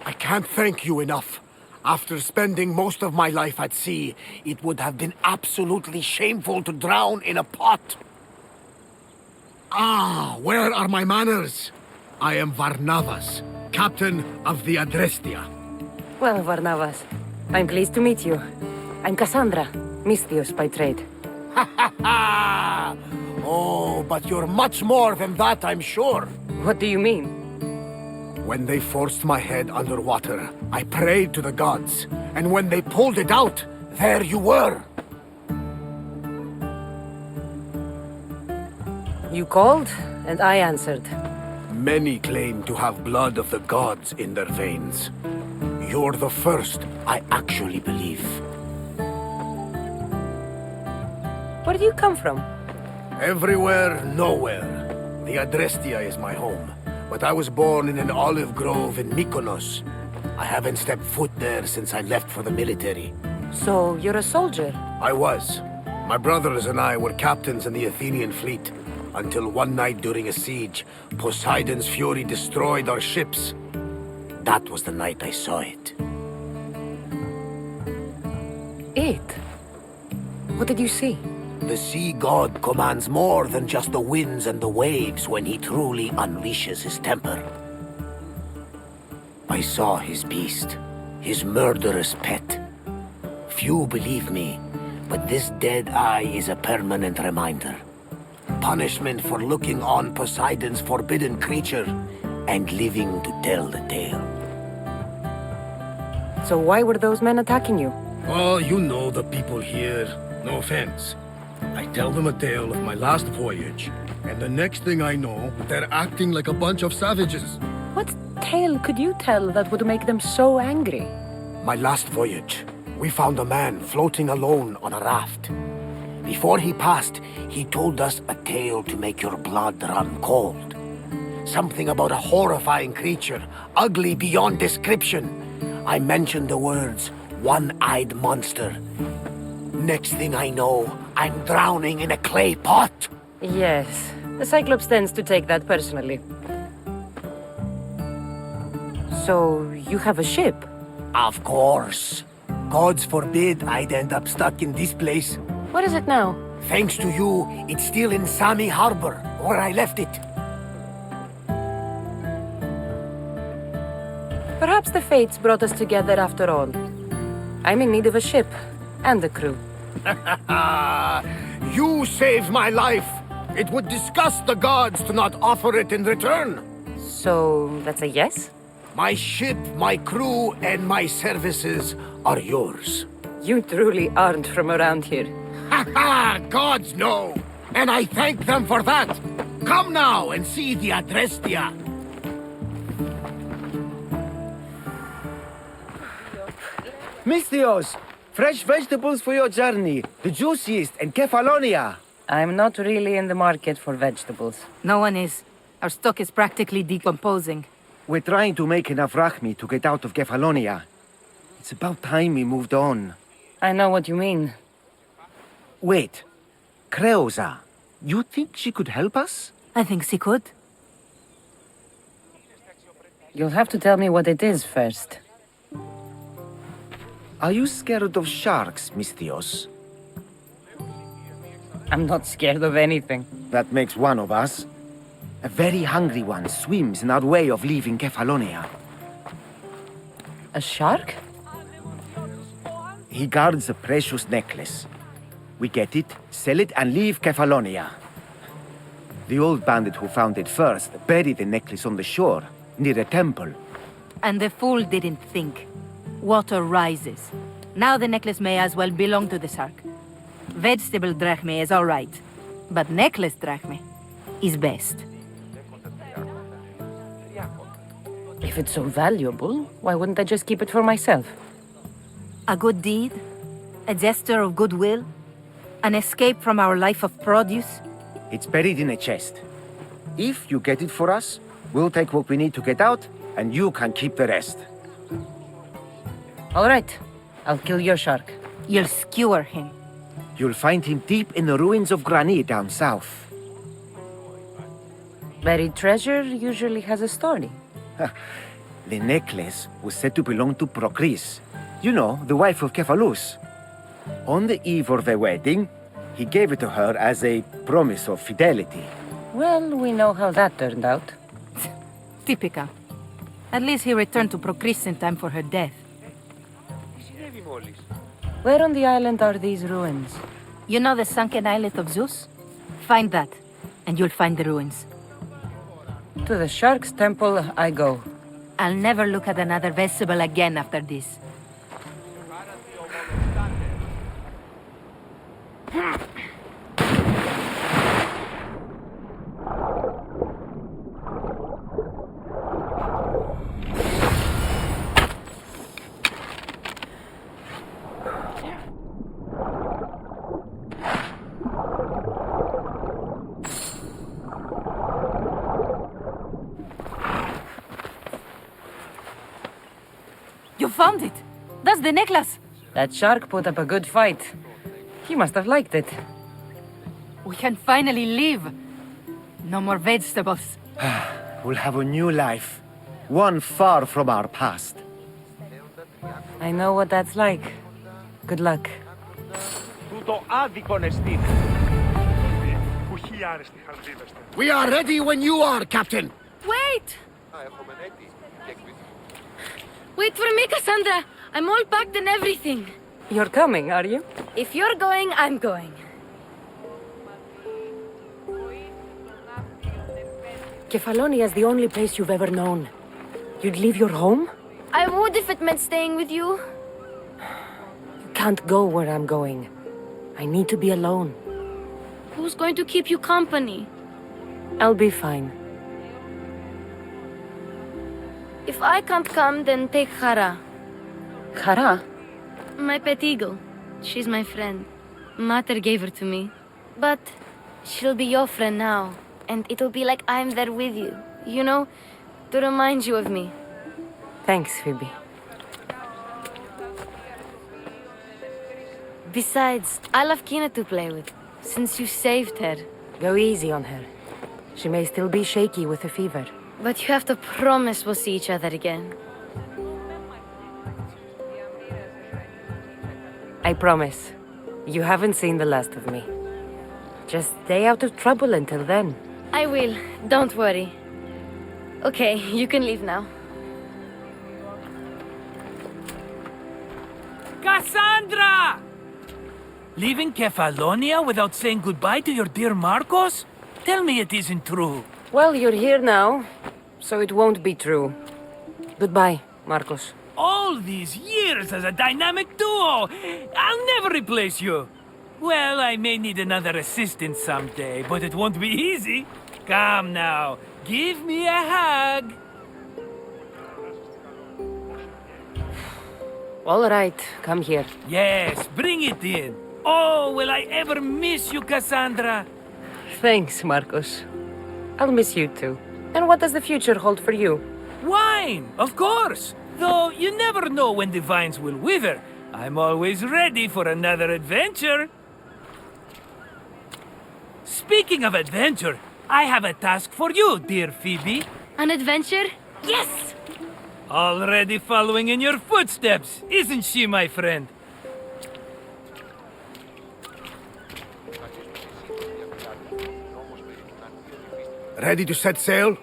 I can't thank you enough. After spending most of my life at sea, it would have been absolutely shameful to drown in a pot. Ah, where are my manners? I am Varnavas, captain of the Adrestia. Well, Varnavas, I'm pleased to meet you. I'm Cassandra, Mystios by trade. Ha ha ha! Oh, but you're much more than that, I'm sure. What do you mean? When they forced my head underwater, I prayed to the gods. And when they pulled it out, there you were. You called, and I answered. Many claim to have blood of the gods in their veins. You're the first I actually believe. Where do you come from? Everywhere, nowhere. The Adrestia is my home. But I was born in an olive grove in Mykonos. I haven't stepped foot there since I left for the military. So, you're a soldier? I was. My brothers and I were captains in the Athenian fleet. Until one night during a siege, Poseidon's fury destroyed our ships. That was the night I saw it. It? What did you see? The sea god commands more than just the winds and the waves when he truly unleashes his temper. I saw his beast, his murderous pet. Few believe me, but this dead eye is a permanent reminder. Punishment for looking on Poseidon's forbidden creature and living to tell the tale. So why were those men attacking you? Oh, you know the people here. No offense. I tell them a tale of my last voyage, and the next thing I know, they're acting like a bunch of savages. What tale could you tell that would make them so angry? My last voyage, we found a man floating alone on a raft. Before he passed, he told us a tale to make your blood run cold. Something about a horrifying creature, ugly beyond description. I mentioned the words, one-eyed monster. Next thing I know, I'm drowning in a clay pot. Yes, the Cyclops tends to take that personally. So, you have a ship? Of course. Gods forbid I'd end up stuck in this place. What is it now? Thanks to you, it's still in Sami Harbor, where I left it. Perhaps the fates brought us together after all. I'm in need of a ship, and a crew. You saved my life. It would disgust the gods to not offer it in return. So, that's a yes? My ship, my crew, and my services are yours. You truly aren't from around here. Ha ha! Gods know! And I thank them for that! Come now and see the Adrestia! Mystios! Fresh vegetables for your journey. The juiciest in Kefalonia. I'm not really in the market for vegetables. No one is. Our stock is practically decomposing. We're trying to make enough rachmi to get out of Kefalonia. It's about time we moved on. I know what you mean. Wait. Creosa. You think she could help us? I think she could. You'll have to tell me what it is first. Are you scared of sharks, Mystios? I'm not scared of anything. That makes one of us. A very hungry one swims in our way of leaving Kefalonia. A shark? He guards a precious necklace. We get it, sell it, and leave Kefalonia. The old bandit who found it first buried the necklace on the shore, near a temple. And the fool didn't think. Water rises. Now the necklace may as well belong to the shark. Vegetable drachme is all right, but necklace drachme is best. If it's so valuable, why wouldn't I just keep it for myself? A good deed? A gesture of goodwill? An escape from our life of produce? It's buried in a chest. If you get it for us, we'll take what we need to get out, and you can keep the rest. All right. I'll kill your shark. You'll skewer him. You'll find him deep in the ruins of Grani down south. Buried treasure usually has a story. The necklace was said to belong to Procris. You know, the wife of Cephalus. On the eve of their wedding, he gave it to her as a promise of fidelity. Well, we know how that turned out. Typical. At least he returned to Procris in time for her death. Where on the island are these ruins? You know the sunken islet of Zeus? Find that, and you'll find the ruins. To the shark's temple I go. I'll never look at another vegetable again after this. You found it! That's the necklace! That shark put up a good fight. He must have liked it. We can finally leave. No more vegetables. We'll have a new life. One far from our past. I know what that's like. Good luck. We are ready when you are, Captain. Wait! Wait for me, Cassandra! I'm all packed and everything. You're coming, are you? If you're going, I'm going. Kefalonia is the only place you've ever known. You'd leave your home? I would if it meant staying with you. You can't go where I'm going. I need to be alone. Who's going to keep you company? I'll be fine. If I can't come, then take Hara. Hara? My pet eagle. She's my friend. Mater gave her to me. But she'll be your friend now. And it'll be like I'm there with you. You know, to remind you of me. Thanks, Phoebe. Besides, I'll have Kina to play with, since you saved her. Go easy on her. She may still be shaky with the fever. But you have to promise we'll see each other again. I promise. You haven't seen the last of me. Just stay out of trouble until then. I will. Don't worry. Okay, you can leave now. Cassandra! Leaving Kefalonia without saying goodbye to your dear Marcos? Tell me it isn't true. Well, you're here now, so it won't be true. Goodbye, Marcos. All these years as a dynamic duo! I'll never replace you! Well, I may need another assistant someday, but it won't be easy. Come now, give me a hug! All right, come here. Yes, bring it in. Oh, will I ever miss you, Cassandra? Thanks, Marcos. I'll miss you too. And what does the future hold for you? Wine, of course! Though you never know when the vines will wither. I'm always ready for another adventure. Speaking of adventure, I have a task for you, dear Phoebe. An adventure? Yes! Already following in your footsteps, isn't she, my friend? Ready to set sail?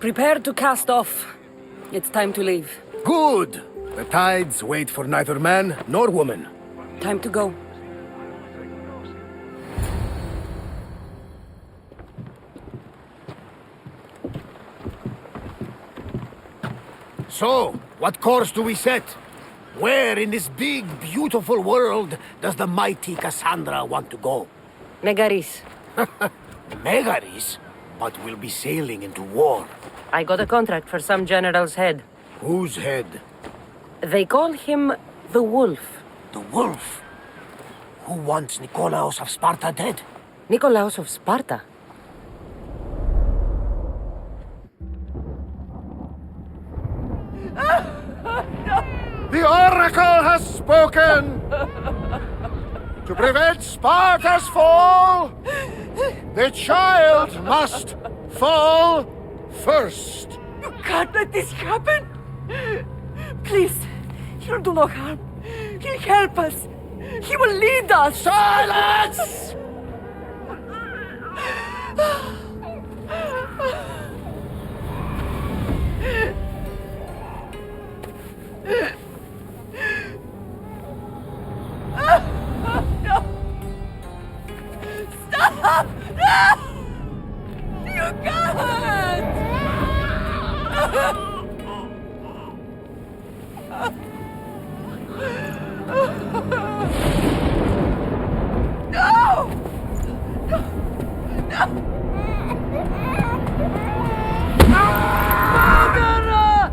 Prepare to cast off. It's time to leave. Good! The tides wait for neither man nor woman. Time to go. So, what course do we set? Where in this big, beautiful world does the mighty Cassandra want to go? Megaris. Megaris? But we'll be sailing into war. I got a contract for some general's head. Whose head? They call him the Wolf. The Wolf? Who wants Nikolaos of Sparta dead? Nikolaos of Sparta? The Oracle has spoken! To prevent Sparta's fall, the child must fall first. You can't let this happen! Please, he'll do no harm. He'll help us. He will lead us. Silence! No! Stop! No! You can't! No! No! Mother!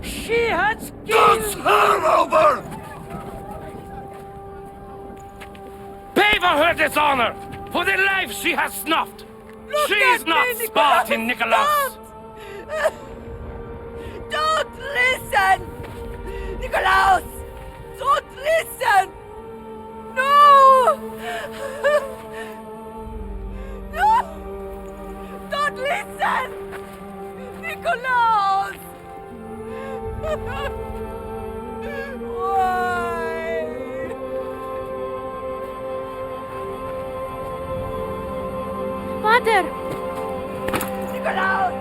She has killed... It's her over! Pay for her dishonor! For the life she has snuffed! She's not Spartan, Nikolaos! Don't listen! Nikolaos! Don't listen! No! No! Don't listen! Nikolaos! Why? Mother! Nikolaos!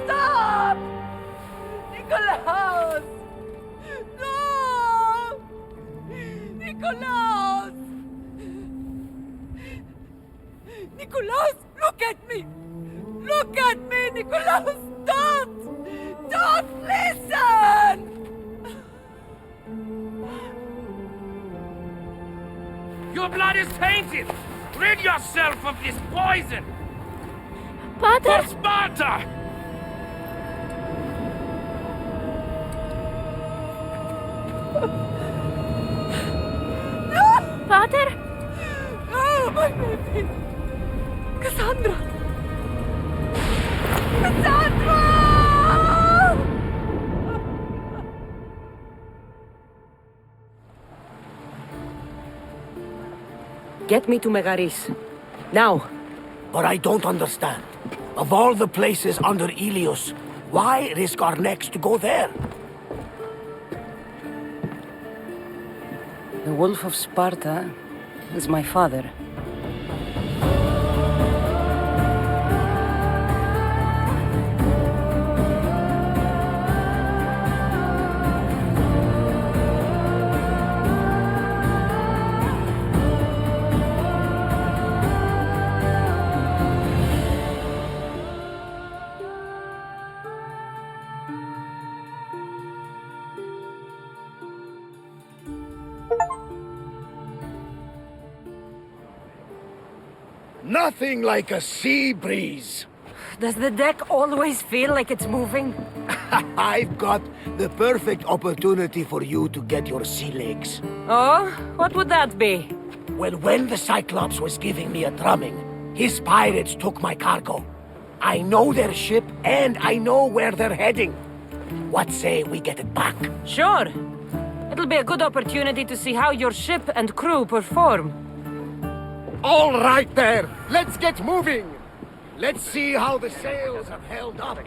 Stop! Nikolaos! No! Nikolaos! Nikolaos, look at me! Look at me, Nikolaos! Don't! Don't listen! Your blood is tainted! Rid yourself of this poison! Pater! For Sparta! Pater! Oh, my baby! Cassandra! Cassandra! Get me to Megaris. Now! But I don't understand. Of all the places under Ilios, why risk our necks to go there? The Wolf of Sparta is my father. Nothing like a sea breeze. Does the deck always feel like it's moving? I've got the perfect opportunity for you to get your sea legs. Oh? What would that be? Well, when the Cyclops was giving me a drumming, his pirates took my cargo. I know their ship, and I know where they're heading. What say we get it back? Sure. It'll be a good opportunity to see how your ship and crew perform. All right there, let's get moving. Let's see how the sails have held up.